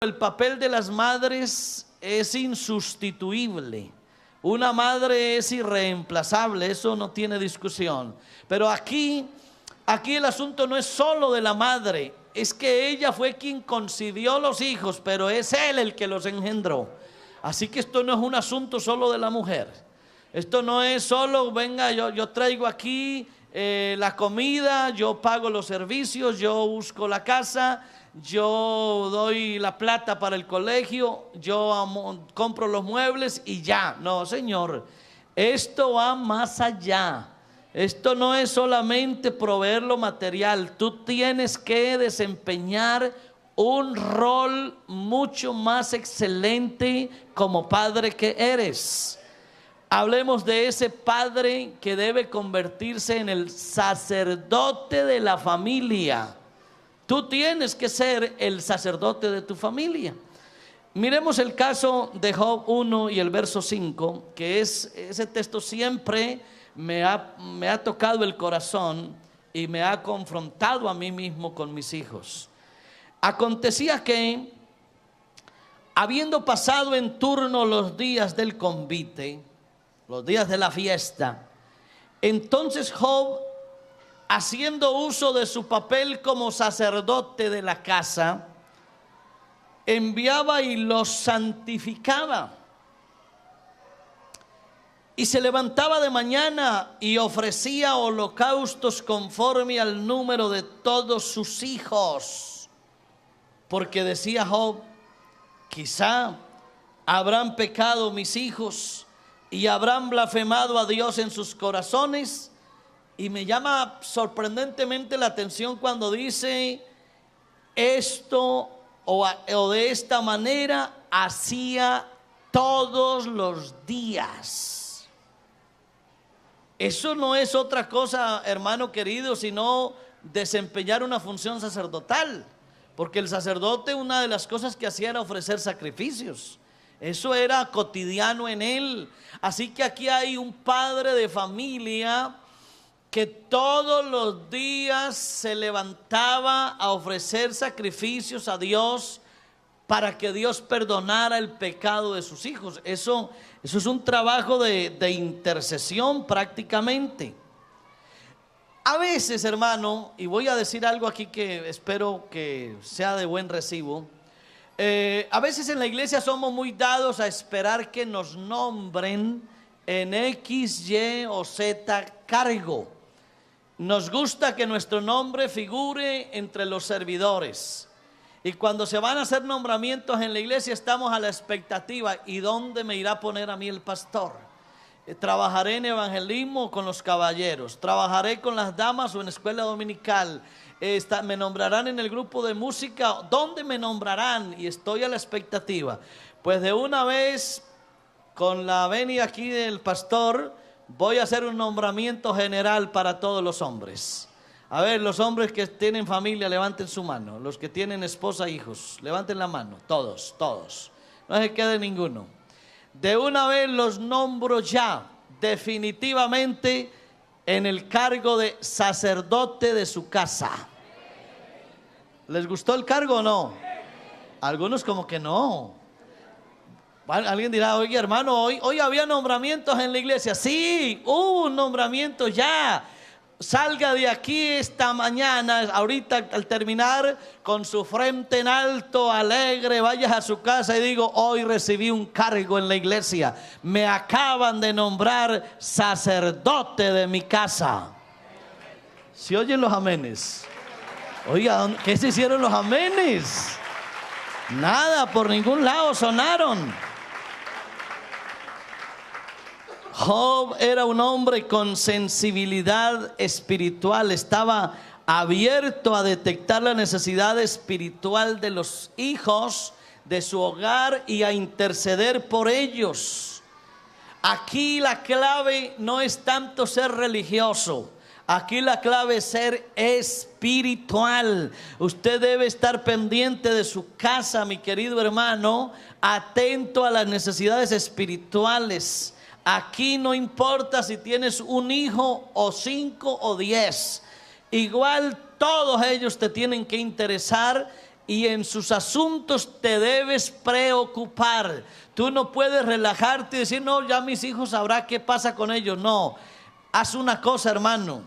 El papel de las madres es insustituible. Una madre es irreemplazable, eso no tiene discusión. Pero aquí el asunto no es solo de la madre, es que ella fue quien concibió los hijos, pero es él el que los engendró. Así que esto no es un asunto solo de la mujer. Esto no es solo, venga, yo traigo aquí la comida, yo pago los servicios, yo busco la casa, yo doy la plata para el colegio, yo compro los muebles y ya. No, señor, esto va más allá. Esto no es solamente proveer lo material. Tú tienes que desempeñar un rol mucho más excelente como padre que eres. Hablemos de ese padre que debe convertirse en el sacerdote de la familia. Tú tienes que ser el sacerdote de tu familia. Miremos el caso de Job 1 y el verso 5, que ese texto siempre me ha tocado el corazón y me ha confrontado a mí mismo con mis hijos. Acontecía que, habiendo pasado en turno los días del convite, los días de la fiesta, entonces Job, haciendo uso de su papel como sacerdote de la casa, enviaba y los santificaba. Y se levantaba de mañana y ofrecía holocaustos conforme al número de todos sus hijos. Porque decía Job, quizá habrán pecado mis hijos y habrán blasfemado a Dios en sus corazones. Y me llama sorprendentemente la atención cuando dice esto o de esta manera hacía todos los días. Eso no es otra cosa, hermano querido, sino desempeñar una función sacerdotal. Porque el sacerdote, una de las cosas que hacía era ofrecer sacrificios. Eso era cotidiano en él. Así que aquí hay un padre de familia que todos los días se levantaba a ofrecer sacrificios a Dios para que Dios perdonara el pecado de sus hijos. Eso es un trabajo de intercesión prácticamente. A veces, hermano, y voy a decir algo aquí que espero que sea de buen recibo. A veces en la iglesia somos muy dados a esperar que nos nombren en X, Y o Z cargo. Nos gusta que nuestro nombre figure entre los servidores. Y cuando se van a hacer nombramientos en la iglesia estamos a la expectativa. ¿Y dónde me irá a poner a mí el pastor? Trabajaré en evangelismo con los caballeros, trabajaré con las damas o en escuela dominical, me nombrarán en el grupo de música. ¿Dónde me nombrarán? Y estoy a la expectativa. Pues de una vez, con la venia aquí del pastor, voy a hacer un nombramiento general para todos los hombres. A ver, los hombres que tienen familia, levanten su mano. Los que tienen esposa, hijos, levanten la mano. Todos. No se quede ninguno. De una vez los nombro ya definitivamente en el cargo de sacerdote de su casa. ¿Les gustó el cargo o no? Algunos como que no. Alguien dirá, oye hermano, hoy había nombramientos en la iglesia. Sí, hubo un nombramiento ya. Salga de aquí esta mañana, ahorita al terminar, con su frente en alto, alegre, vayas a su casa y digo, hoy recibí un cargo en la iglesia. Me acaban de nombrar sacerdote de mi casa. ¿Se oyen los amenes? Oiga, ¿qué se hicieron los amenes? Nada, por ningún lado sonaron. Job era un hombre con sensibilidad espiritual, estaba abierto a detectar la necesidad espiritual de los hijos de su hogar y a interceder por ellos. Aquí la clave no es tanto ser religioso, aquí la clave es ser espiritual. Usted debe estar pendiente de su casa, mi querido hermano, atento a las necesidades espirituales. Aquí no importa si tienes un hijo o 5 o 10, igual todos ellos te tienen que interesar y en sus asuntos te debes preocupar. Tú no puedes relajarte y decir, no, ya mis hijos sabrán qué pasa con ellos. No, haz una cosa, hermano,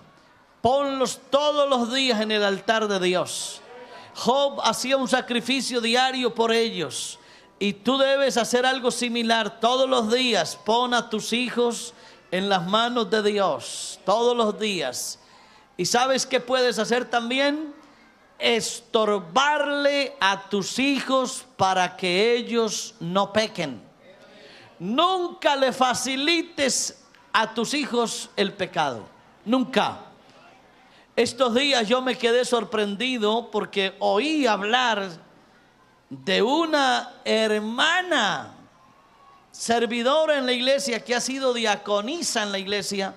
ponlos todos los días en el altar de Dios. Job hacía un sacrificio diario por ellos, y tú debes hacer algo similar todos los días. Pon a tus hijos en las manos de Dios todos los días. ¿Y sabes qué puedes hacer también? Estorbarle a tus hijos para que ellos no pequen. Nunca le facilites a tus hijos el pecado, nunca. Estos días yo me quedé sorprendido porque oí hablar de una hermana servidora en la iglesia que ha sido diaconisa en la iglesia.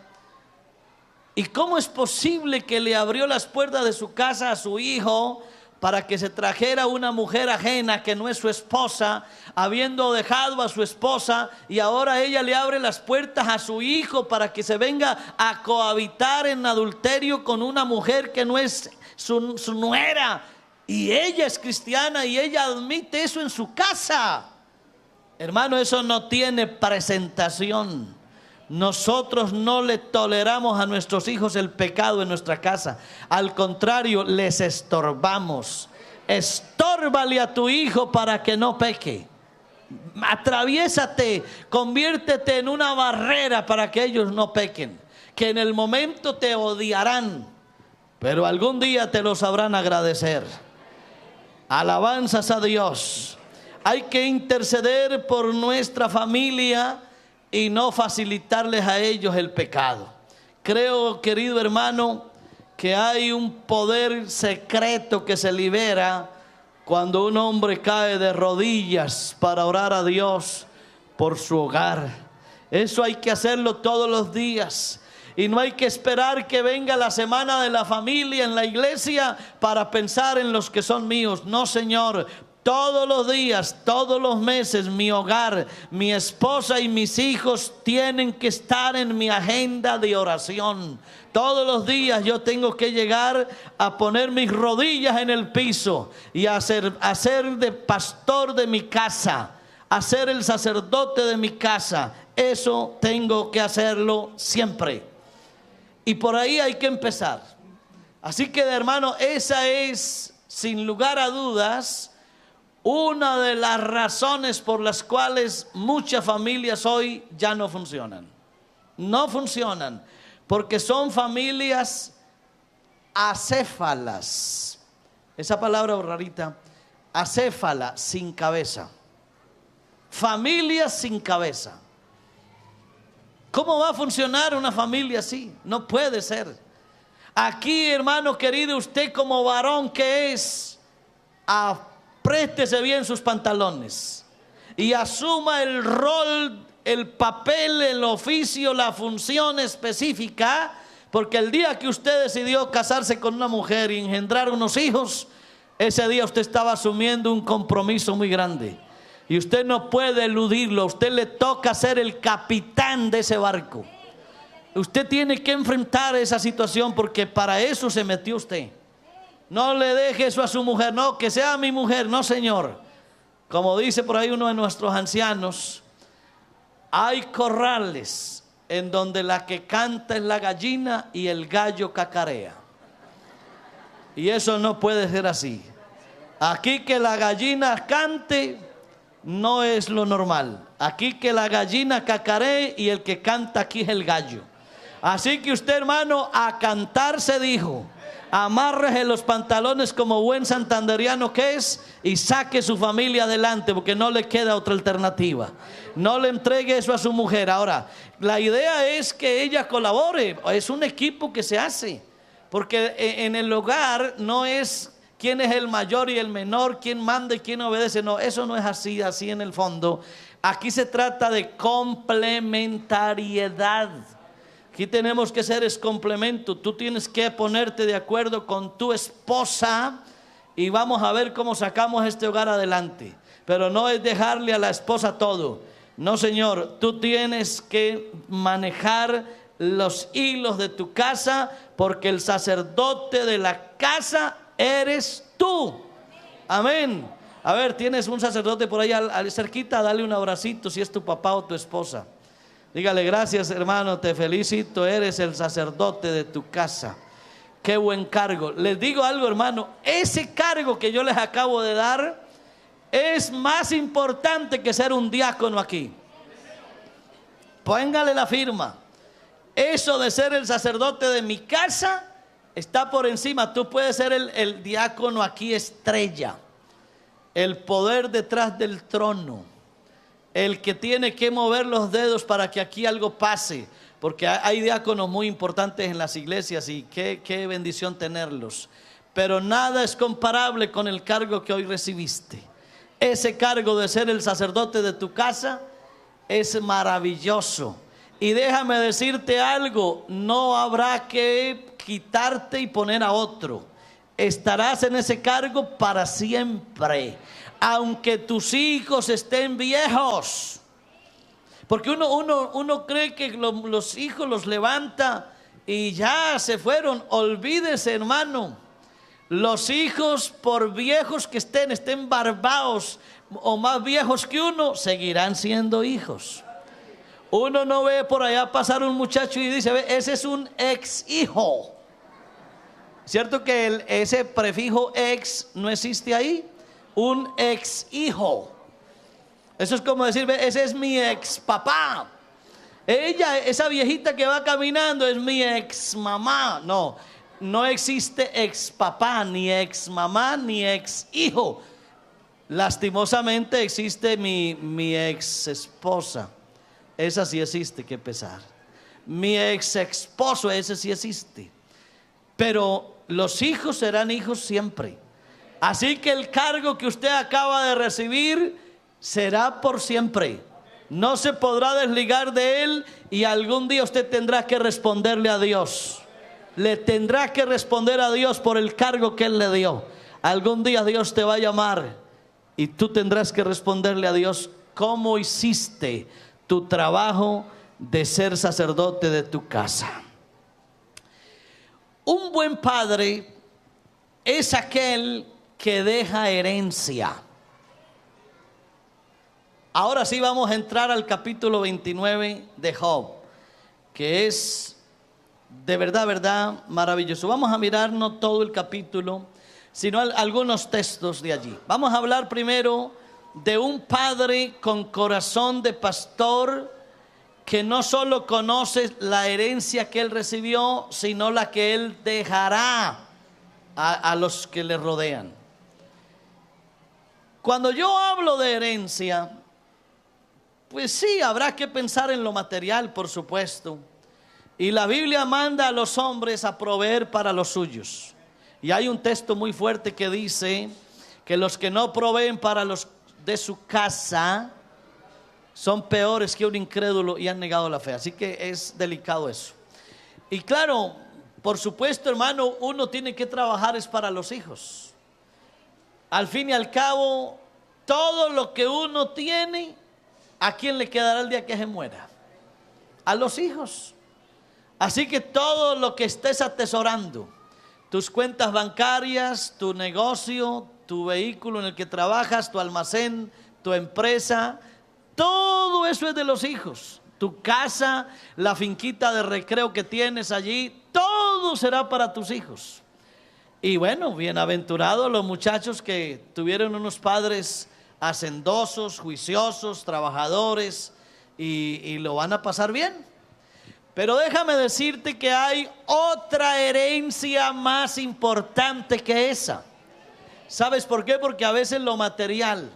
¿Y cómo es posible que le abrió las puertas de su casa a su hijo para que se trajera una mujer ajena que no es su esposa, habiendo dejado a su esposa, y ahora ella le abre las puertas a su hijo para que se venga a cohabitar en adulterio con una mujer que no es su nuera? Y ella es cristiana y ella admite eso en su casa. Hermano, eso no tiene presentación. Nosotros no le toleramos a nuestros hijos el pecado en nuestra casa. Al contrario, les estorbamos. Estórbale a tu hijo para que no peque. Atraviésate, conviértete en una barrera para que ellos no pequen. Que en el momento te odiarán, pero algún día te lo sabrán agradecer. Alabanzas a Dios. Hay que interceder por nuestra familia y no facilitarles a ellos el pecado. Creo, querido hermano, que hay un poder secreto que se libera cuando un hombre cae de rodillas para orar a Dios por su hogar. Eso hay que hacerlo todos los días. Y no hay que esperar que venga la semana de la familia en la iglesia para pensar en los que son míos. No, Señor. Todos los días, todos los meses, mi hogar, mi esposa y mis hijos tienen que estar en mi agenda de oración. Todos los días yo tengo que llegar a poner mis rodillas en el piso y a ser de pastor de mi casa, a ser el sacerdote de mi casa. Eso tengo que hacerlo siempre. Y por ahí hay que empezar. Así que, hermano, esa es, sin lugar a dudas, una de las razones por las cuales muchas familias hoy ya no funcionan. No funcionan porque son familias acéfalas. Esa palabra rarita, acéfala, sin cabeza. Familias sin cabeza. ¿Cómo va a funcionar una familia así? No puede ser. Aquí, hermano querido, usted como varón que es, préstese bien sus pantalones y asuma el rol, el papel, el oficio, la función específica, porque el día que usted decidió casarse con una mujer y engendrar unos hijos, ese día usted estaba asumiendo un compromiso muy grande y usted no puede eludirlo. A usted le toca ser el capitán de ese barco. Usted tiene que enfrentar esa situación porque para eso se metió usted. No le deje eso a su mujer, no, que sea mi mujer, no, señor. Como dice por ahí uno de nuestros ancianos, hay corrales en donde la que canta es la gallina y el gallo cacarea. Y eso no puede ser así. Aquí que la gallina cante no es lo normal. Aquí que la gallina cacaree y el que canta aquí es el gallo. Así que usted, hermano, a cantar se dijo. Amárrese los pantalones como buen santanderiano que es y saque su familia adelante porque no le queda otra alternativa. No le entregue eso a su mujer. Ahora, la idea es que ella colabore. Es un equipo que se hace. Porque en el hogar no es quién es el mayor y el menor, quién manda y quién obedece. No, eso no es así en el fondo. Aquí se trata de complementariedad. Aquí tenemos que ser complemento. Tú tienes que ponerte de acuerdo con tu esposa y vamos a ver cómo sacamos este hogar adelante. Pero no es dejarle a la esposa todo. No, señor, tú tienes que manejar los hilos de tu casa porque el sacerdote de la casa eres tú. Amén. A ver, tienes un sacerdote por ahí cerquita, dale un abracito si es tu papá o tu esposa. Dígale: gracias, hermano, te felicito, eres el sacerdote de tu casa. Qué buen cargo. Les digo algo, hermano, ese cargo que yo les acabo de dar es más importante que ser un diácono aquí. Póngale la firma. Eso de ser el sacerdote de mi casa está por encima. Tú puedes ser el diácono aquí estrella, el poder detrás del trono, el que tiene que mover los dedos para que aquí algo pase, porque hay diáconos muy importantes en las iglesias y qué bendición tenerlos, pero nada es comparable con el cargo que hoy recibiste. Ese cargo de ser el sacerdote de tu casa es maravilloso. Y déjame decirte algo, no habrá que quitarte y poner a otro. Estarás en ese cargo para siempre, aunque tus hijos estén viejos. Porque uno cree que los hijos los levanta y ya se fueron. Olvídese, hermano. Los hijos, por viejos que estén barbados o más viejos que uno, seguirán siendo hijos. Uno no ve por allá pasar un muchacho y dice: ese es un ex hijo. ¿Cierto que ese prefijo ex no existe ahí? Un ex hijo. Eso es como decir: ese es mi ex papá. Esa viejita que va caminando es mi ex mamá. No existe ex papá, ni ex mamá, ni ex hijo. Lastimosamente existe mi ex esposa. Esa sí existe, qué pesar. Mi ex esposo, ese sí existe. Pero los hijos serán hijos siempre. Así que el cargo que usted acaba de recibir será por siempre. No se podrá desligar de él, y algún día usted tendrá que responderle a Dios. Le tendrá que responder a Dios por el cargo que él le dio. Algún día Dios te va a llamar y tú tendrás que responderle a Dios cómo hiciste tu trabajo de ser sacerdote de tu casa. Un buen padre es aquel que deja herencia. Ahora sí vamos a entrar al capítulo 29 de Job, que es de verdad maravilloso. Vamos a mirar no todo el capítulo, sino algunos textos de allí. Vamos a hablar primero de un padre con corazón de pastor, que no solo conoce la herencia que él recibió, sino la que él dejará a los que le rodean. Cuando yo hablo de herencia, pues sí, habrá que pensar en lo material, por supuesto. Y la Biblia manda a los hombres a proveer para los suyos. Y hay un texto muy fuerte que dice que los que no proveen para los de su casa son peores que un incrédulo y han negado la fe. Así que es delicado eso. Y claro, por supuesto, hermano, uno tiene que trabajar es para los hijos. Al fin y al cabo, todo lo que uno tiene, ¿a quién le quedará el día que se muera? A los hijos. Así que todo lo que estés atesorando, tus cuentas bancarias, tu negocio, tu vehículo en el que trabajas, tu almacén, tu empresa, todo eso es de los hijos. Tu casa, la finquita de recreo que tienes allí, todo será para tus hijos. Y bueno, bienaventurados los muchachos que tuvieron unos padres hacendosos, juiciosos, trabajadores, y lo van a pasar bien. Pero déjame decirte que hay otra herencia más importante que esa. ¿Sabes por qué? Porque a veces lo material,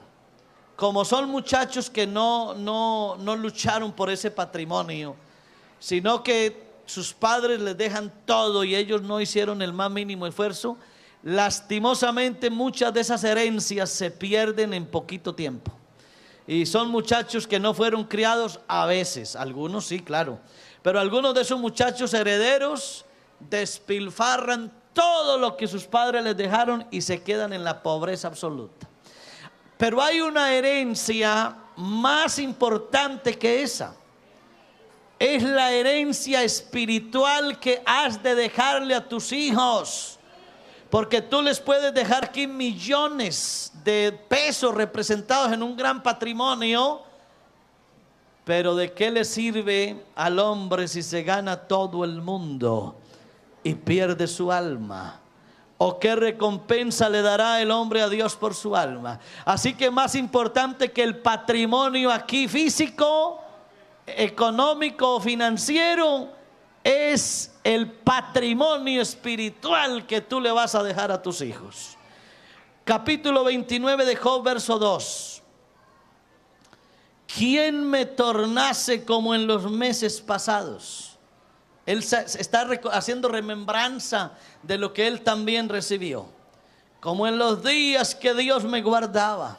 como son muchachos que no lucharon por ese patrimonio, sino que sus padres les dejan todo y ellos no hicieron el más mínimo esfuerzo, lastimosamente muchas de esas herencias se pierden en poquito tiempo. Y son muchachos que no fueron criados, a veces, algunos sí, claro, pero algunos de esos muchachos herederos despilfarran todo lo que sus padres les dejaron y se quedan en la pobreza absoluta. Pero hay una herencia más importante que esa. Es la herencia espiritual que has de dejarle a tus hijos. Porque tú les puedes dejar aquí millones de pesos representados en un gran patrimonio, pero ¿de qué le sirve al hombre si se gana todo el mundo y pierde su alma? ¿O qué recompensa le dará el hombre a Dios por su alma? Así que más importante que el patrimonio aquí físico, económico o financiero, es el patrimonio espiritual que tú le vas a dejar a tus hijos. Capítulo 29 de Job, verso 2. ¿Quién me tornase como en los meses pasados? Él está haciendo remembranza de lo que él también recibió. Como en los días que Dios me guardaba,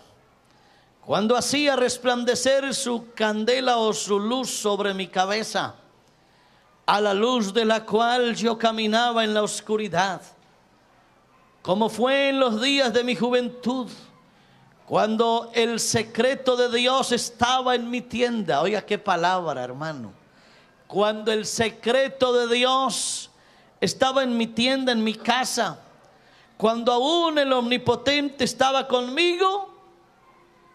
cuando hacía resplandecer su candela o su luz sobre mi cabeza, a la luz de la cual yo caminaba en la oscuridad. Como fue en los días de mi juventud, cuando el secreto de Dios estaba en mi tienda. Oiga qué palabra, hermano. Cuando el secreto de Dios estaba en mi tienda, en mi casa, cuando aún el Omnipotente estaba conmigo.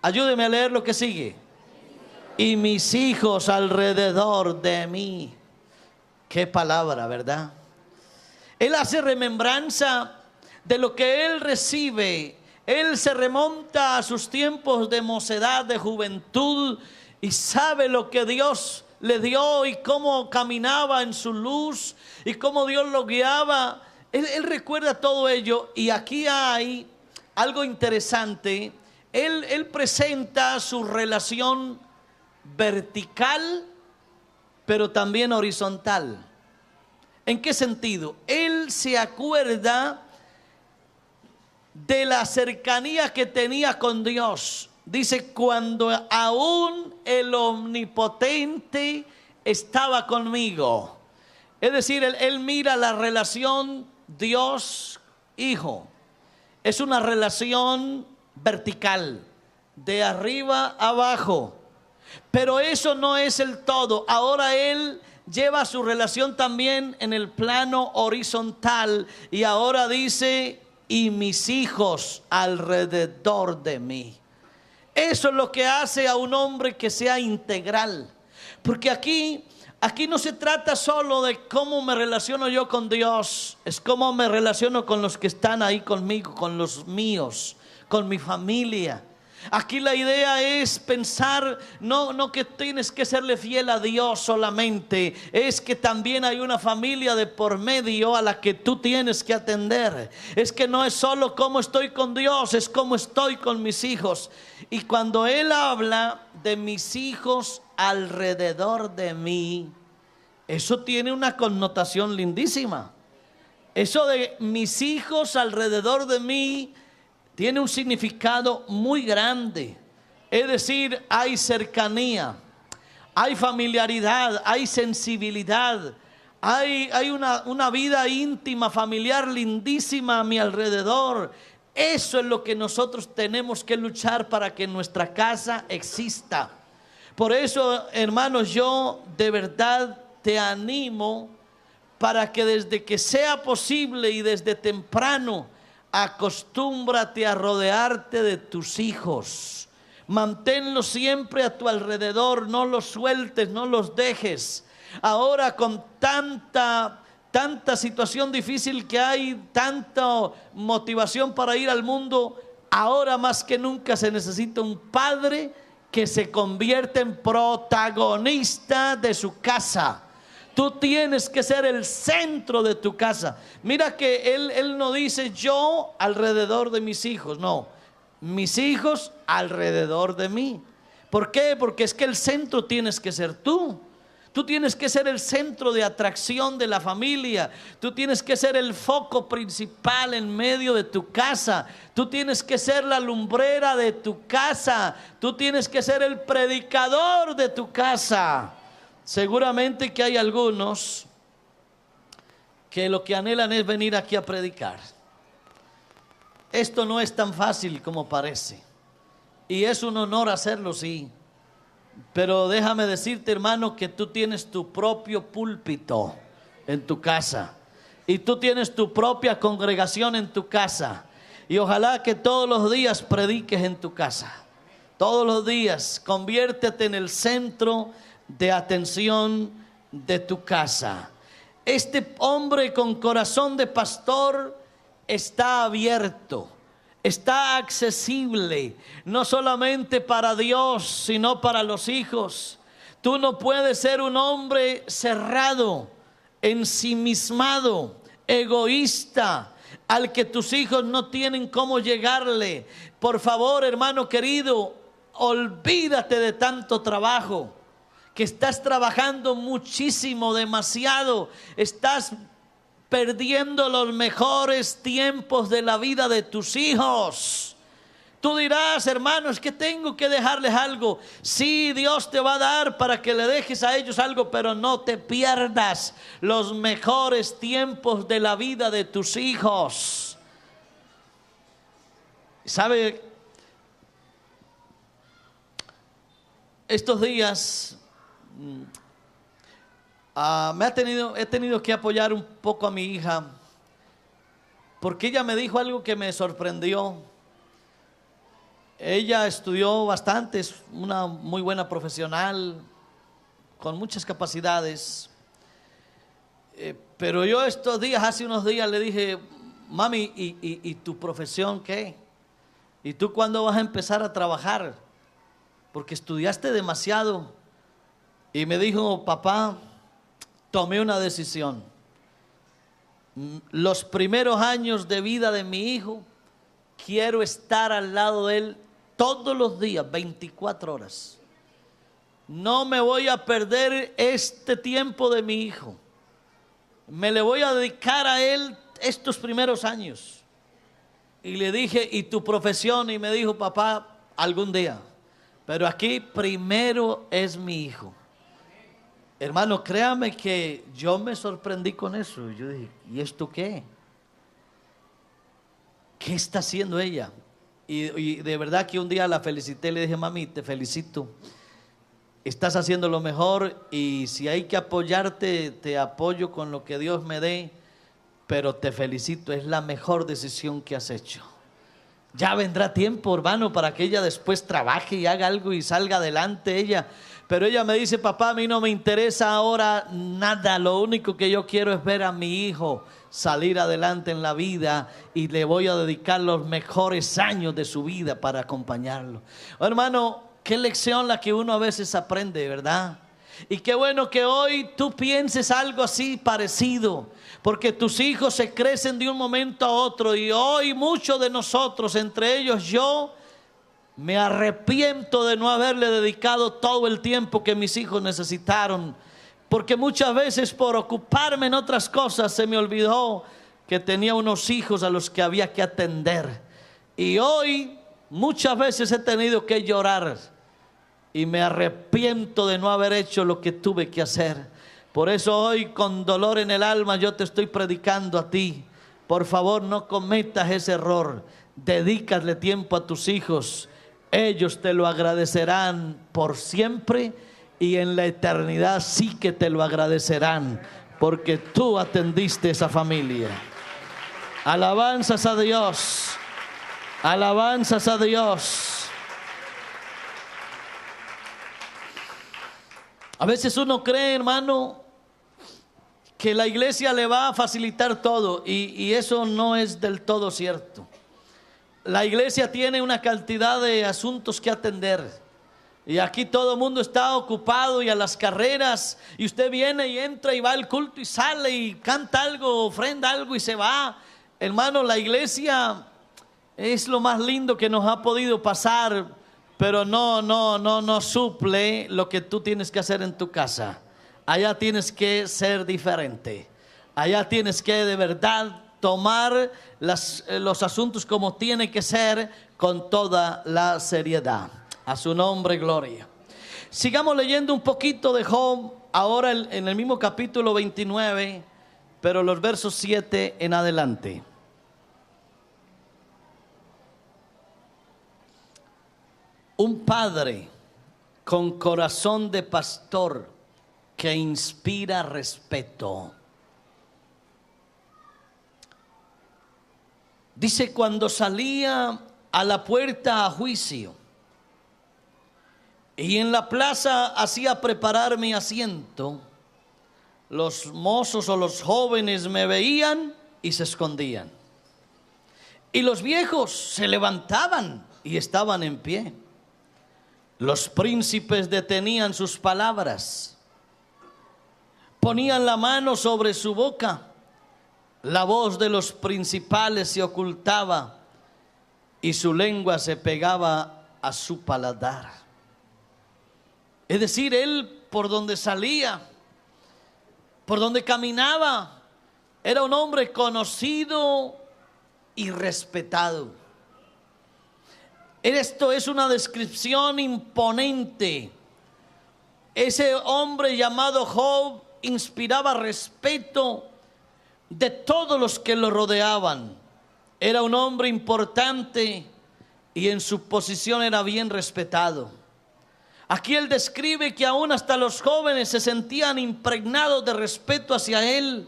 Ayúdeme a leer lo que sigue. Y mis hijos alrededor de mí. Qué palabra, ¿verdad? Él hace remembranza de lo que él recibe. Él se remonta a sus tiempos de mocedad, de juventud, y sabe lo que Dios le dio y cómo caminaba en su luz y cómo Dios lo guiaba. Él recuerda todo ello, y aquí hay algo interesante. Él presenta su relación vertical, pero también horizontal. ¿En qué sentido? Él se acuerda de la cercanía que tenía con Dios. Dice, cuando aún el Omnipotente estaba conmigo. Es decir, él mira la relación Dios-Hijo. Es una relación vertical, de arriba a abajo. Pero eso no es el todo. Ahora él lleva su relación también en el plano horizontal. Y ahora dice, y mis hijos alrededor de mí. Eso es lo que hace a un hombre que sea integral. Porque aquí no se trata solo de cómo me relaciono yo con Dios. Es cómo me relaciono con los que están ahí conmigo, con los míos, con mi familia. Aquí la idea es pensar no que tienes que serle fiel a Dios solamente, es que también hay una familia de por medio a la que tú tienes que atender. Es que no es solo cómo estoy con Dios, es cómo estoy con mis hijos. Y cuando él habla de mis hijos alrededor de mí, eso tiene una connotación lindísima. Eso de mis hijos alrededor de mí tiene un significado muy grande. Es decir, hay cercanía, hay familiaridad, hay sensibilidad, hay una vida íntima, familiar lindísima a mi alrededor. Eso es lo que nosotros tenemos que luchar para que nuestra casa exista. Por eso, hermanos, yo de verdad te animo para que desde que sea posible y desde temprano, acostúmbrate a rodearte de tus hijos. Manténlos siempre a tu alrededor, no los sueltes, no los dejes. Ahora con tanta situación difícil que hay, tanta motivación para ir al mundo, ahora más que nunca se necesita un padre que se convierta en protagonista de su casa. Tú tienes que ser el centro de tu casa. Mira que él no dice yo alrededor de mis hijos, no, mis hijos alrededor de mí. ¿Por qué? Porque es que el centro tienes que ser tú. Tú tienes que ser el centro de atracción de la familia. Tú tienes que ser el foco principal en medio de tu casa. Tú tienes que ser la lumbrera de tu casa. Tú tienes que ser el predicador de tu casa. Seguramente que hay algunos que lo que anhelan es venir aquí a predicar. Esto no es tan fácil como parece. Y es un honor hacerlo, sí. Pero déjame decirte, hermano, que tú tienes tu propio púlpito en tu casa. y tú tienes tu propia congregación en tu casa. Y ojalá que todos los días prediques en tu casa. Todos los días conviértete en el centro de atención de tu casa. Este hombre con corazón de pastor está abierto, está accesible, no solamente para Dios, sino para los hijos. Tú no puedes ser un hombre cerrado, ensimismado, egoísta, al que tus hijos no tienen cómo llegarle. Por favor, hermano querido, olvídate de tanto trabajo, que estás trabajando muchísimo, demasiado. Estás perdiendo los mejores tiempos de la vida de tus hijos. Tú dirás, hermano, es que tengo que dejarles algo. Sí, Dios te va a dar para que le dejes a ellos algo, pero no te pierdas los mejores tiempos de la vida de tus hijos. ¿Sabe? Estos días he tenido que apoyar un poco a mi hija, porque ella me dijo algo que me sorprendió. Ella estudió bastante, es una muy buena profesional, con muchas capacidades. Pero yo hace unos días le dije, mami, ¿y tu profesión qué? ¿Y tú cuándo vas a empezar a trabajar? Porque estudiaste demasiado. Y me dijo, papá, tomé una decisión. Los primeros años de vida de mi hijo, quiero estar al lado de él todos los días, 24 horas. No me voy a perder este tiempo de mi hijo. Me le voy a dedicar a él estos primeros años. Y le dije, ¿y tu profesión? Y me dijo, papá, algún día. Pero aquí primero es mi hijo. Hermano, créame que yo me sorprendí con eso. Yo dije, ¿y esto qué? ¿Qué está haciendo ella? Y de verdad que un día la felicité, le dije, mami, te felicito. Estás haciendo lo mejor y si hay que apoyarte, te apoyo con lo que Dios me dé, pero te felicito, es la mejor decisión que has hecho. Ya vendrá tiempo, hermano, para que ella después trabaje y haga algo y salga adelante ella. Pero ella me dice, papá, a mí no me interesa ahora nada, lo único que yo quiero es ver a mi hijo salir adelante en la vida y le voy a dedicar los mejores años de su vida para acompañarlo. Hermano, qué lección la que uno a veces aprende, ¿verdad? Y qué bueno que hoy tú pienses algo así parecido, porque tus hijos se crecen de un momento a otro y hoy muchos de nosotros, entre ellos yo, me arrepiento de no haberle dedicado todo el tiempo que mis hijos necesitaron, porque muchas veces por ocuparme en otras cosas se me olvidó que tenía unos hijos a los que había que atender. Y hoy muchas veces he tenido que llorar y me arrepiento de no haber hecho lo que tuve que hacer. Por eso hoy con dolor en el alma yo te estoy predicando a ti. Por favor, no cometas ese error. Dedícale tiempo a tus hijos. Ellos te lo agradecerán por siempre y en la eternidad sí que te lo agradecerán, porque tú atendiste esa familia. Alabanzas a Dios. Alabanzas a Dios. A veces uno cree, hermano, que la iglesia le va a facilitar todo y eso no es del todo cierto. La iglesia tiene una cantidad de asuntos que atender y aquí todo el mundo está ocupado y a las carreras, y usted viene y entra y va al culto y sale y canta algo, ofrenda algo y se va. Hermano, la iglesia es lo más lindo que nos ha podido pasar, pero no suple lo que tú tienes que hacer en tu casa. Allá tienes que ser diferente. Allá tienes que de verdad tomar los asuntos como tiene que ser, con toda la seriedad. A su nombre, gloria. Sigamos leyendo un poquito de Job, ahora en el mismo capítulo 29, pero los versos 7 en adelante. Un padre con corazón de pastor que inspira respeto. Dice, cuando salía a la puerta a juicio y en la plaza hacía preparar mi asiento, los mozos o los jóvenes me veían y se escondían. Y los viejos se levantaban y estaban en pie. Los príncipes detenían sus palabras, ponían la mano sobre su boca. La voz de los principales se ocultaba y su lengua se pegaba a su paladar. Es decir, él por donde salía, por donde caminaba, era un hombre conocido y respetado. Esto es una descripción imponente. Ese hombre llamado Job inspiraba respeto de todos los que lo rodeaban. Era un hombre importante y en su posición era bien respetado. Aquí él describe que aún hasta los jóvenes se sentían impregnados de respeto hacia él,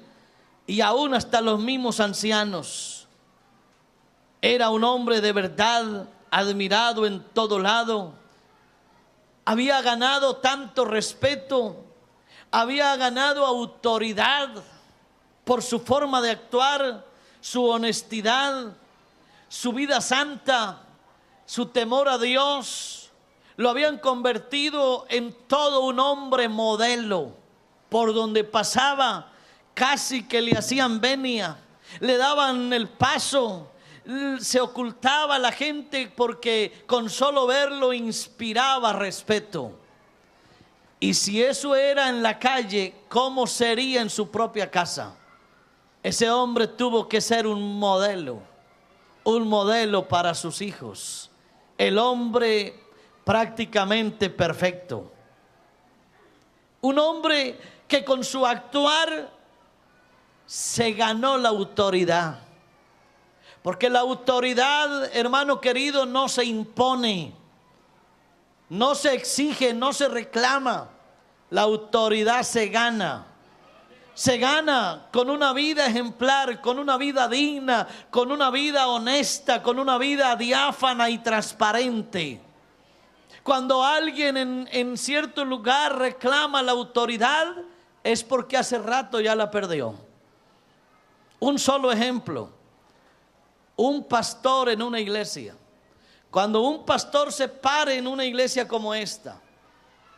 y aún hasta los mismos ancianos. Era un hombre de verdad, admirado en todo lado. Había ganado tanto respeto, había ganado autoridad por su forma de actuar, su honestidad, su vida santa, su temor a Dios. Lo habían convertido en todo un hombre modelo. Por donde pasaba, casi que le hacían venia, le daban el paso, se ocultaba la gente porque con solo verlo inspiraba respeto. Y si eso era en la calle, ¿cómo sería en su propia casa? Ese hombre tuvo que ser un modelo para sus hijos. El hombre prácticamente perfecto. Un hombre que con su actuar se ganó la autoridad. Porque la autoridad, hermano querido, no se impone, no se exige, no se reclama. La autoridad se gana. Se gana con una vida ejemplar, con una vida digna, con una vida honesta, con una vida diáfana y transparente. Cuando alguien en cierto lugar reclama la autoridad, es porque hace rato ya la perdió. Un solo ejemplo: un pastor en una iglesia. Cuando un pastor se pare en una iglesia como esta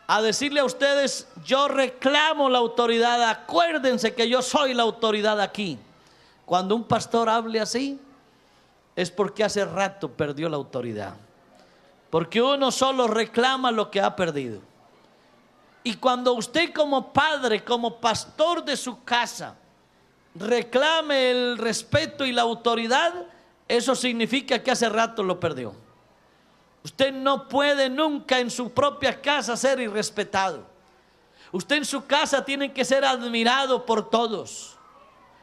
a decirle a ustedes: yo reclamo la autoridad, acuérdense que yo soy la autoridad aquí. Cuando un pastor hable así, es porque hace rato perdió la autoridad. Porque uno solo reclama lo que ha perdido. Y cuando usted como padre, como pastor de su casa, reclame el respeto y la autoridad, eso significa que hace rato lo perdió. Usted no puede nunca en su propia casa ser irrespetado. Usted en su casa tiene que ser admirado por todos.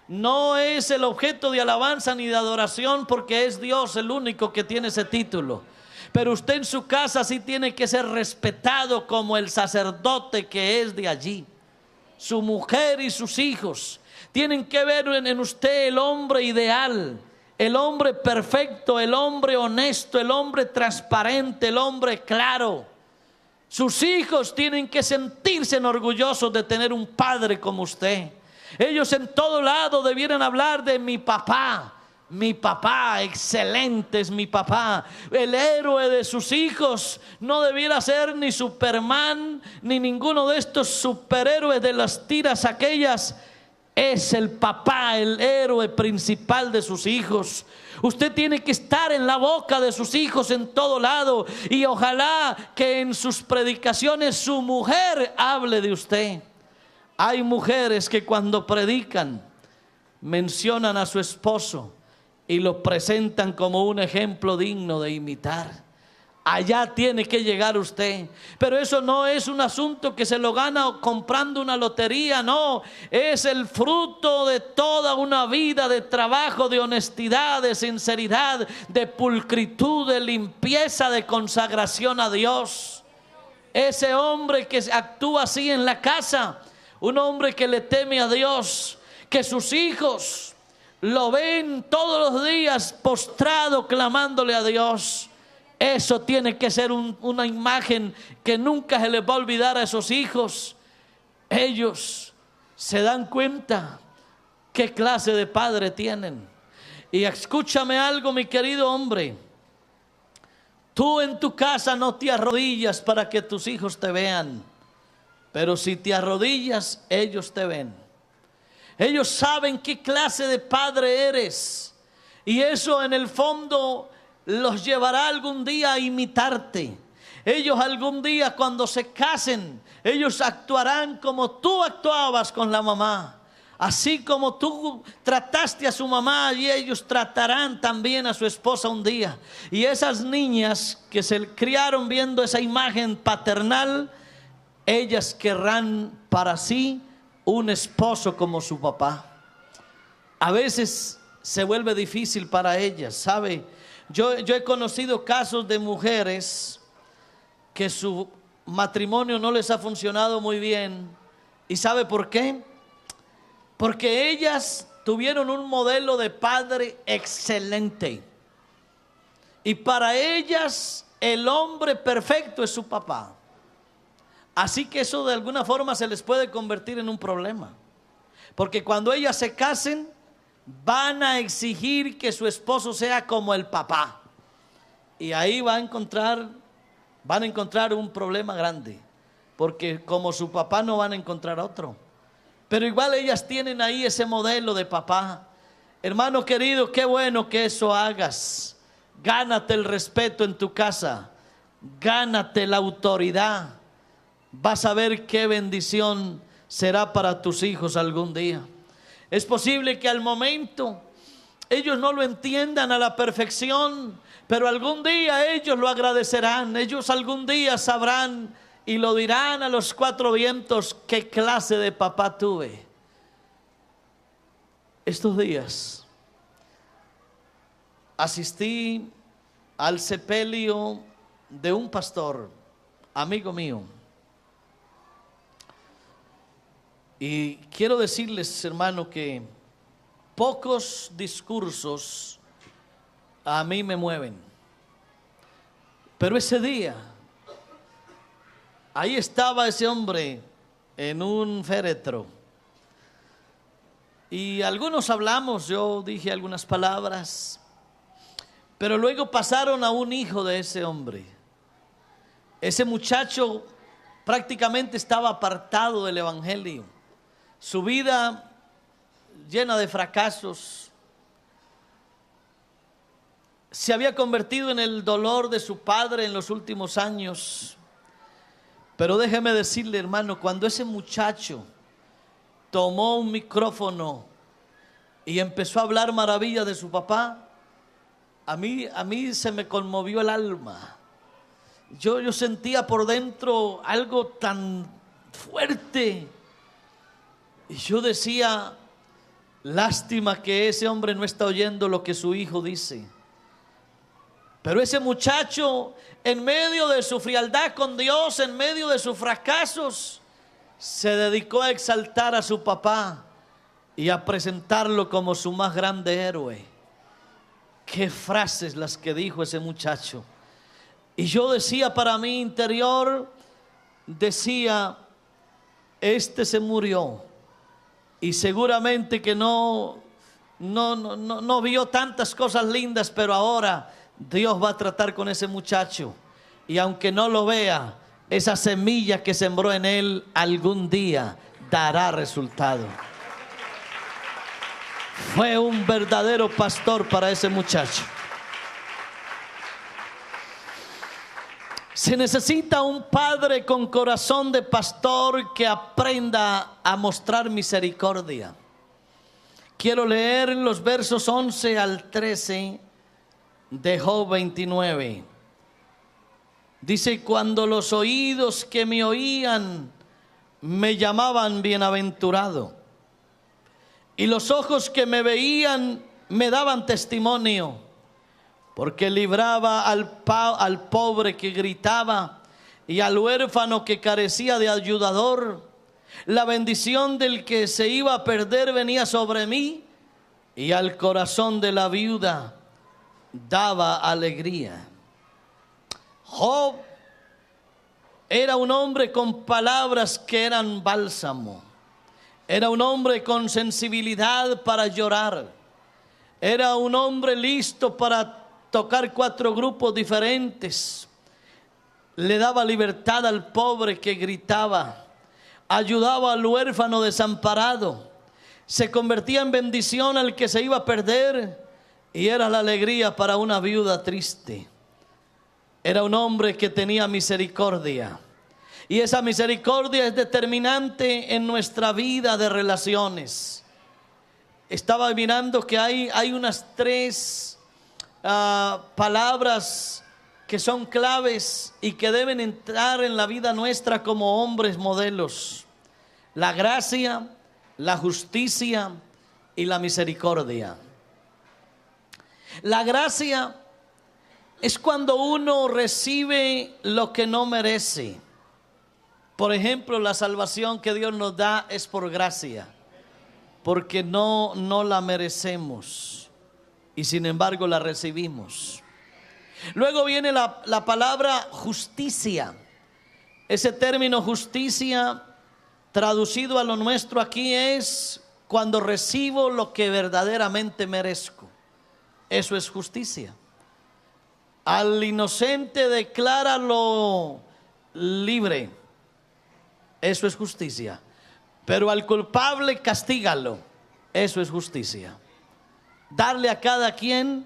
No es el objeto de alabanza ni de adoración, porque es Dios el único que tiene ese título. Pero usted en su casa sí tiene que ser respetado como el sacerdote que es de allí. Su mujer y sus hijos tienen que ver en usted el hombre ideal, el hombre perfecto, el hombre honesto, el hombre transparente, el hombre claro. Sus hijos tienen que sentirse orgullosos de tener un padre como usted. Ellos en todo lado debieran hablar de mi papá. Mi papá, excelente es mi papá. El héroe de sus hijos no debiera ser ni Superman, ni ninguno de estos superhéroes de las tiras aquellas. Es el papá, el héroe principal de sus hijos. Usted tiene que estar en la boca de sus hijos en todo lado. Y ojalá que en sus predicaciones su mujer hable de usted. Hay mujeres que cuando predican mencionan a su esposo y lo presentan como un ejemplo digno de imitar. Allá tiene que llegar usted. Pero eso no es un asunto que se lo gana comprando una lotería, no. Es el fruto de toda una vida de trabajo, de honestidad, de sinceridad, de pulcritud, de limpieza, de consagración a Dios. Ese hombre que actúa así en la casa, un hombre que le teme a Dios, que sus hijos lo ven todos los días postrado clamándole a Dios. Eso tiene que ser una imagen que nunca se les va a olvidar a esos hijos. Ellos se dan cuenta qué clase de padre tienen. Y escúchame algo, mi querido hombre. Tú en tu casa no te arrodillas para que tus hijos te vean, pero si te arrodillas, ellos te ven. Ellos saben qué clase de padre eres, y eso en el fondo los llevará algún día a imitarte. Ellos algún día, cuando se casen, ellos actuarán como tú actuabas con la mamá. Así como tú trataste a su mamá, y ellos tratarán también a su esposa un día. Y esas niñas que se criaron viendo esa imagen paternal, ellas querrán para sí un esposo como su papá. A veces se vuelve difícil para ellas, ¿sabe? Yo he conocido casos de mujeres que su matrimonio no les ha funcionado muy bien. ¿Y sabe por qué? Porque ellas tuvieron un modelo de padre excelente. Y para ellas el hombre perfecto es su papá. Así que eso de alguna forma se les puede convertir en un problema. Porque cuando ellas se casen, van a exigir que su esposo sea como el papá. Y ahí van a encontrar un problema grande. Porque como su papá no van a encontrar otro. Pero igual ellas tienen ahí ese modelo de papá. Hermano querido, qué bueno que eso hagas. Gánate el respeto en tu casa. Gánate la autoridad. Vas a ver qué bendición será para tus hijos algún día. Es posible que al momento ellos no lo entiendan a la perfección, pero algún día ellos lo agradecerán. Ellos algún día sabrán y lo dirán a los cuatro vientos: qué clase de papá tuve. Estos días asistí al sepelio de un pastor, amigo mío. Y quiero decirles, hermano, que pocos discursos a mí me mueven. Pero ese día, ahí estaba ese hombre en un féretro. Y algunos hablamos, yo dije algunas palabras. Pero luego pasaron a un hijo de ese hombre. Ese muchacho prácticamente estaba apartado del evangelio. Su vida llena de fracasos. Se había convertido en el dolor de su padre en los últimos años. Pero déjeme decirle, hermano, cuando ese muchacho tomó un micrófono y empezó a hablar maravillas de su papá, a mí se me conmovió el alma. Yo sentía por dentro algo tan fuerte. Y yo decía, lástima que ese hombre no está oyendo lo que su hijo dice. Pero ese muchacho, en medio de su frialdad con Dios, en medio de sus fracasos, se dedicó a exaltar a su papá y a presentarlo como su más grande héroe. Qué frases las que dijo ese muchacho. Y yo decía para mi interior, decía, este se murió. Y seguramente que no vio tantas cosas lindas, pero ahora Dios va a tratar con ese muchacho. Y aunque no lo vea, esa semilla que sembró en él algún día dará resultado. Fue un verdadero pastor para ese muchacho. Se necesita un padre con corazón de pastor que aprenda a mostrar misericordia. Quiero leer los versos 11 al 13 de Job 29. Dice: cuando los oídos que me oían me llamaban bienaventurado, y los ojos que me veían me daban testimonio, porque libraba al pobre que gritaba y al huérfano que carecía de ayudador. La bendición del que se iba a perder venía sobre mí, y al corazón de la viuda daba alegría. Job era un hombre con palabras que eran bálsamo. Era un hombre con sensibilidad para llorar. Era un hombre listo para tocar 4 grupos diferentes. Le daba libertad al pobre que gritaba. Ayudaba al huérfano desamparado. Se convertía en bendición al que se iba a perder. Y era la alegría para una viuda triste. Era un hombre que tenía misericordia. Y esa misericordia es determinante en nuestra vida de relaciones. Estaba mirando que hay unas 3 palabras que son claves y que deben entrar en la vida nuestra como hombres modelos: la gracia, la justicia y la misericordia. La gracia es cuando uno recibe lo que no merece. Por ejemplo, la salvación que Dios nos da es por gracia, porque no la merecemos y sin embargo la recibimos. Luego viene la palabra justicia. Ese término justicia, traducido a lo nuestro aquí, es cuando recibo lo que verdaderamente merezco. Eso es justicia. Al inocente decláralo libre. Eso es justicia. Pero al culpable castígalo. Eso es justicia. Darle a cada quien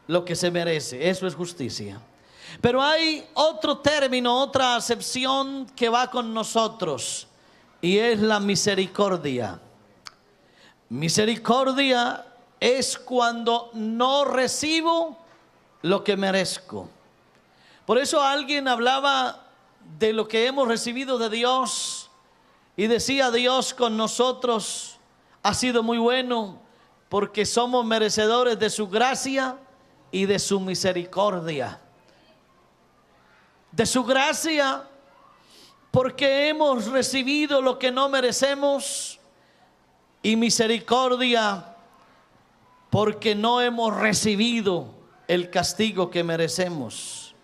lo que se merece. Eso es justicia. Pero hay otro término, otra acepción que va con nosotros, y es la misericordia. Misericordia es cuando no recibo lo que merezco. Por eso alguien hablaba de lo que hemos recibido de Dios y decía: Dios con nosotros ha sido muy bueno porque somos merecedores de su gracia y de su misericordia. De su gracia porque hemos recibido lo que no merecemos, y misericordia porque no hemos recibido el castigo que merecemos.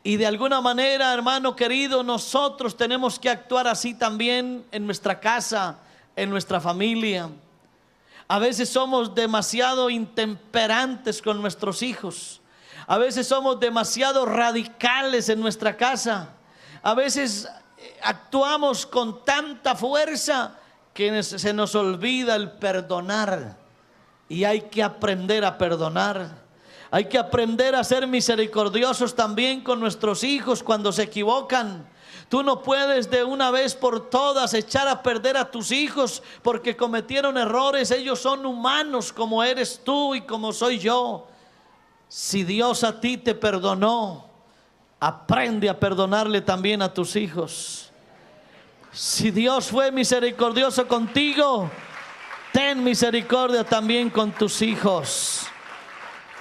Y de alguna manera, hermano querido, nosotros tenemos que actuar así también en nuestra casa, en nuestra familia. A veces somos demasiado intemperantes con nuestros hijos. A veces somos demasiado radicales en nuestra casa. A veces actuamos con tanta fuerza que se nos olvida el perdonar. Y hay que aprender a perdonar. Hay que aprender a ser misericordiosos también con nuestros hijos cuando se equivocan. Tú no puedes de una vez por todas echar a perder a tus hijos porque cometieron errores. Ellos son humanos como eres tú y como soy yo. Si Dios a ti te perdonó, aprende a perdonarle también a tus hijos. Si Dios fue misericordioso contigo, ten misericordia también con tus hijos.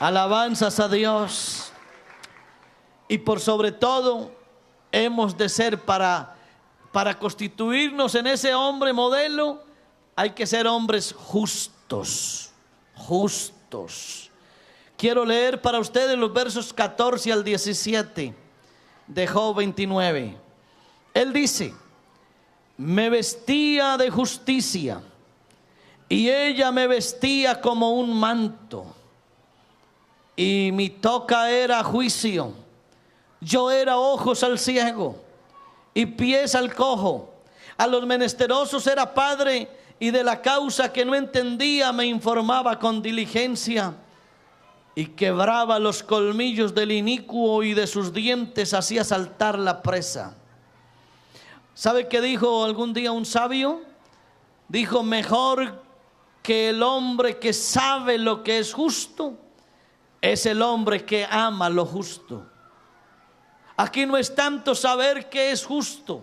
Alabanzas a Dios. Y por sobre todo hemos de ser para constituirnos en ese hombre modelo, hay que ser hombres justos. Justos. Quiero leer para ustedes los versos 14 al 17 de Job 29. Él dice: me vestía de justicia y ella me vestía como un manto, y mi toca era juicio. Yo era ojos al ciego y pies al cojo. A los menesterosos era padre, y de la causa que no entendía me informaba con diligencia. Y quebraba los colmillos del inicuo, y de sus dientes hacía saltar la presa. ¿Sabe qué dijo algún día un sabio? Dijo: mejor que el hombre que sabe lo que es justo es el hombre que ama lo justo. Aquí no es tanto saber qué es justo.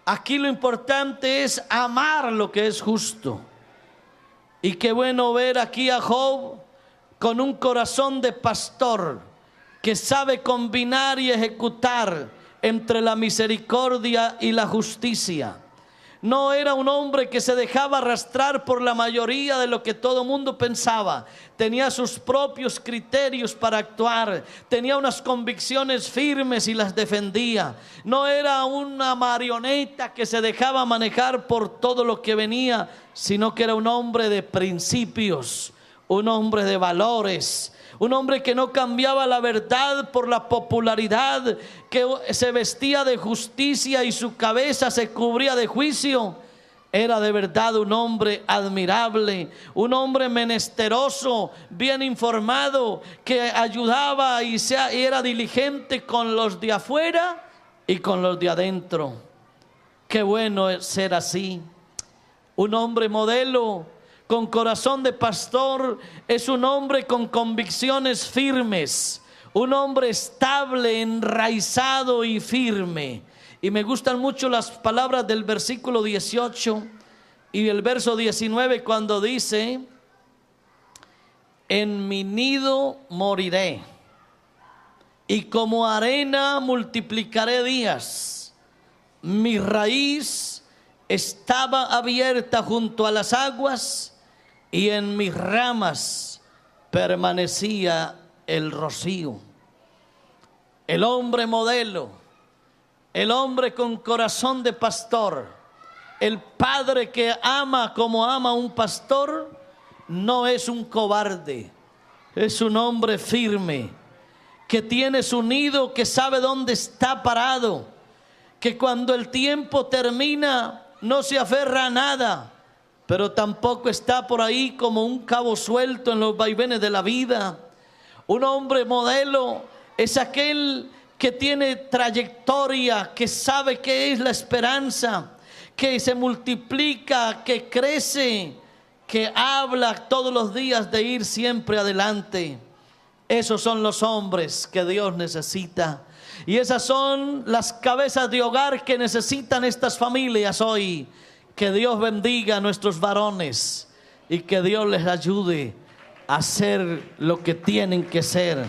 Aquí lo importante es amar lo que es justo. Y qué bueno ver aquí a Job con un corazón de pastor que sabe combinar y ejecutar entre la misericordia y la justicia. No era un hombre que se dejaba arrastrar por la mayoría de lo que todo mundo pensaba. Tenía sus propios criterios para actuar. Tenía unas convicciones firmes y las defendía. No era una marioneta que se dejaba manejar por todo lo que venía, sino que era un hombre de principios, un hombre de valores. Un hombre que no cambiaba la verdad por la popularidad, que se vestía de justicia y su cabeza se cubría de juicio. Era de verdad un hombre admirable, un hombre menesteroso, bien informado, que ayudaba y era diligente con los de afuera y con los de adentro. Qué bueno es ser así. Un hombre modelo, con corazón de pastor, es un hombre con convicciones firmes, un hombre estable, enraizado y firme. Y me gustan mucho las palabras del versículo 18 y el verso 19 cuando dice: en mi nido moriré y como arena multiplicaré días. Mi raíz estaba abierta junto a las aguas y en mis ramas permanecía el rocío. El hombre modelo, el hombre con corazón de pastor, el padre que ama como ama un pastor, no es un cobarde, es un hombre firme, que tiene su nido, que sabe dónde está parado, que cuando el tiempo termina no se aferra a nada, pero tampoco está por ahí como un cabo suelto en los vaivenes de la vida. Un hombre modelo es aquel que tiene trayectoria, que sabe qué es la esperanza, que se multiplica, que crece, que habla todos los días de ir siempre adelante. Esos son los hombres que Dios necesita. Y esas son las cabezas de hogar que necesitan estas familias hoy. Que Dios bendiga a nuestros varones y que Dios les ayude a ser lo que tienen que ser,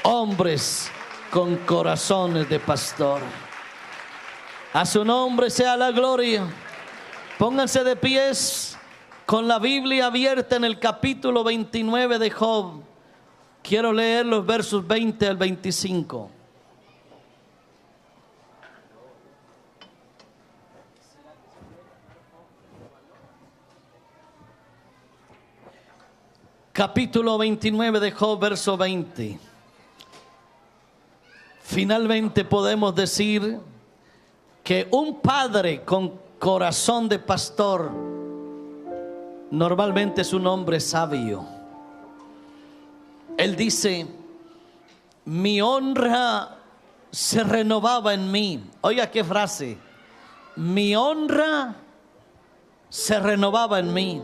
hombres con corazones de pastor. A su nombre sea la gloria. Pónganse de pies con la Biblia abierta en el capítulo 29 de Job. Quiero leer los versos 20 al 25. Capítulo 29 de Job, verso 20. Finalmente podemos decir que un padre con corazón de pastor normalmente es un hombre sabio. Él dice: mi honra se renovaba en mí. Oiga qué frase: mi honra se renovaba en mí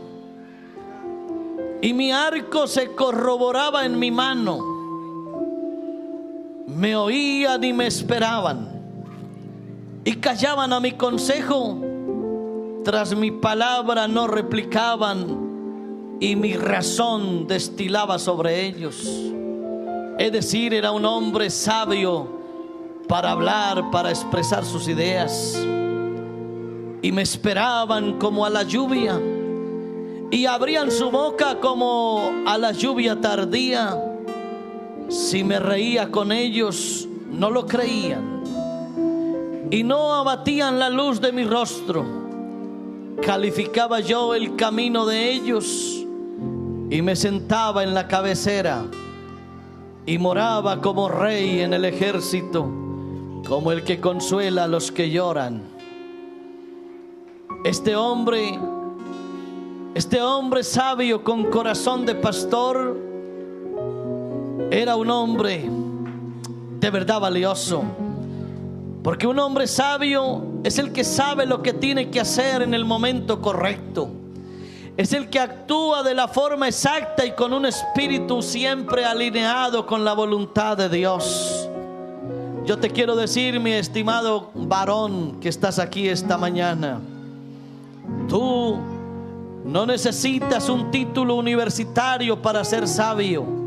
y mi arco se corroboraba en mi mano. Me oían y me esperaban y callaban a mi consejo. Tras mi palabra no replicaban y mi razón destilaba sobre ellos. Es decir, era un hombre sabio para hablar, para expresar sus ideas. Y me esperaban como a la lluvia y abrían su boca como a la lluvia tardía. Si me reía con ellos, no lo creían y no abatían la luz de mi rostro. Calificaba yo el camino de ellos y me sentaba en la cabecera y moraba como rey en el ejército, como el que consuela a los que lloran. Este hombre sabio con corazón de pastor era un hombre de verdad valioso, porque un hombre sabio es el que sabe lo que tiene que hacer en el momento correcto. Es el que actúa de la forma exacta y con un espíritu siempre alineado con la voluntad de Dios. Yo te quiero decir, mi estimado varón que estás aquí esta mañana, tú no necesitas un título universitario para ser sabio.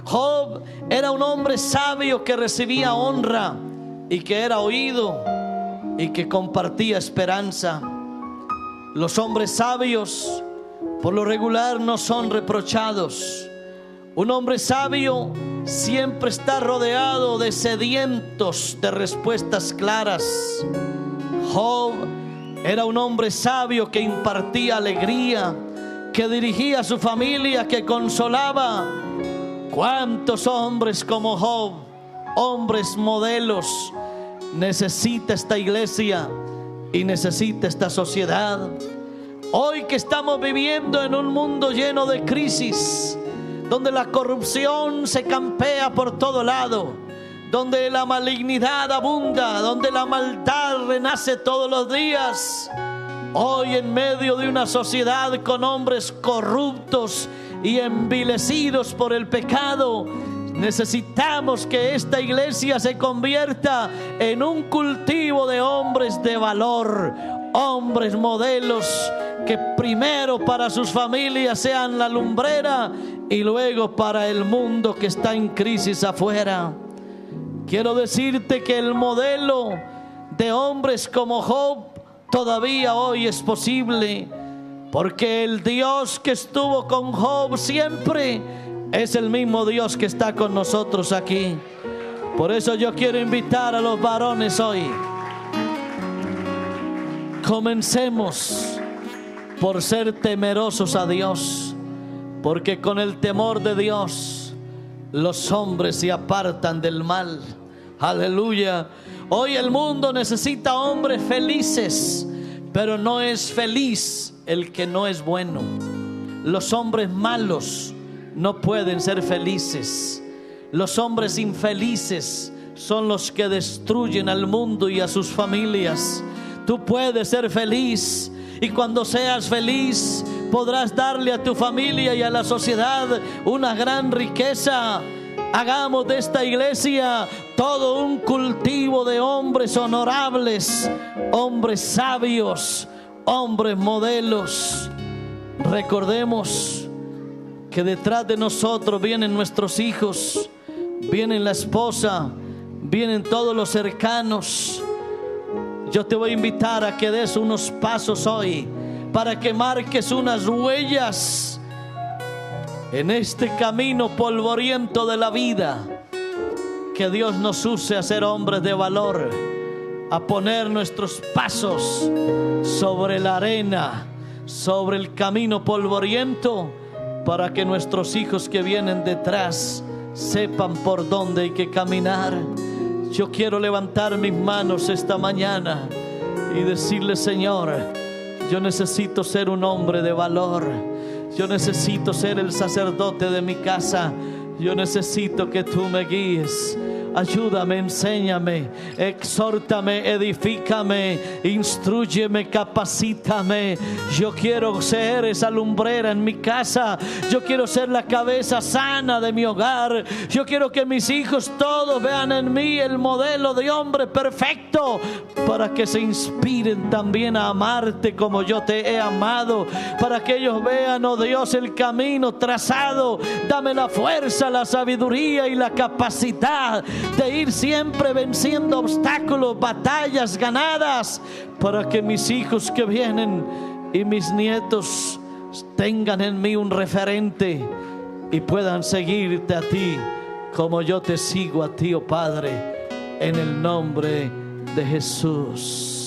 Job era un hombre sabio que recibía honra y que era oído y que compartía esperanza. Los hombres sabios por lo regular no son reprochados. Un hombre sabio siempre está rodeado de sedientos de respuestas claras. Job era un hombre sabio que impartía alegría, que dirigía a su familia, que consolaba. ¿Cuántos hombres como Job, hombres modelos, necesita esta iglesia y necesita esta sociedad? Hoy que estamos viviendo en un mundo lleno de crisis, donde la corrupción se campea por todo lado, donde la malignidad abunda, donde la maldad renace todos los días. Hoy, en medio de una sociedad con hombres corruptos y envilecidos por el pecado, necesitamos que esta iglesia se convierta en un cultivo de hombres de valor, hombres modelos, que primero para sus familias sean la lumbrera y luego para el mundo que está en crisis afuera. Quiero decirte que el modelo de hombres como Job todavía hoy es posible, porque el Dios que estuvo con Job siempre es el mismo Dios que está con nosotros aquí. Por eso yo quiero invitar a los varones hoy. Comencemos por ser temerosos a Dios, porque con el temor de Dios los hombres se apartan del mal. Aleluya. Hoy el mundo necesita hombres felices, pero no es feliz el que no es bueno. Los hombres malos no pueden ser felices. Los hombres infelices son los que destruyen al mundo y a sus familias. Tú puedes ser feliz, y cuando seas feliz podrás darle a tu familia y a la sociedad una gran riqueza. Hagamos de esta iglesia todo un cultivo de hombres honorables, hombres sabios, hombres modelos. Recordemos que detrás de nosotros vienen nuestros hijos, viene la esposa, vienen todos los cercanos. Yo te voy a invitar a que des unos pasos hoy, para que marques unas huellas en este camino polvoriento de la vida. Que Dios nos use a ser hombres de valor, a poner nuestros pasos sobre la arena, sobre el camino polvoriento, para que nuestros hijos que vienen detrás sepan por dónde hay que caminar. Yo quiero levantar mis manos esta mañana y decirle: Señor, yo necesito ser un hombre de valor. Yo necesito ser el sacerdote de mi casa. Yo necesito que tú me guíes. Ayúdame, enséñame, exhórtame, edifícame, instrúyeme, capacítame. Yo quiero ser esa lumbrera en mi casa. Yo quiero ser la cabeza sana de mi hogar. Yo quiero que mis hijos todos vean en mí el modelo de hombre perfecto, para que se inspiren también a amarte como yo te he amado, para que ellos vean, oh Dios, el camino trazado. Dame la fuerza, la sabiduría y la capacidad de ir siempre venciendo obstáculos, batallas ganadas, para que mis hijos que vienen y mis nietos tengan en mí un referente y puedan seguirte a ti como yo te sigo a ti, oh Padre, en el nombre de Jesús.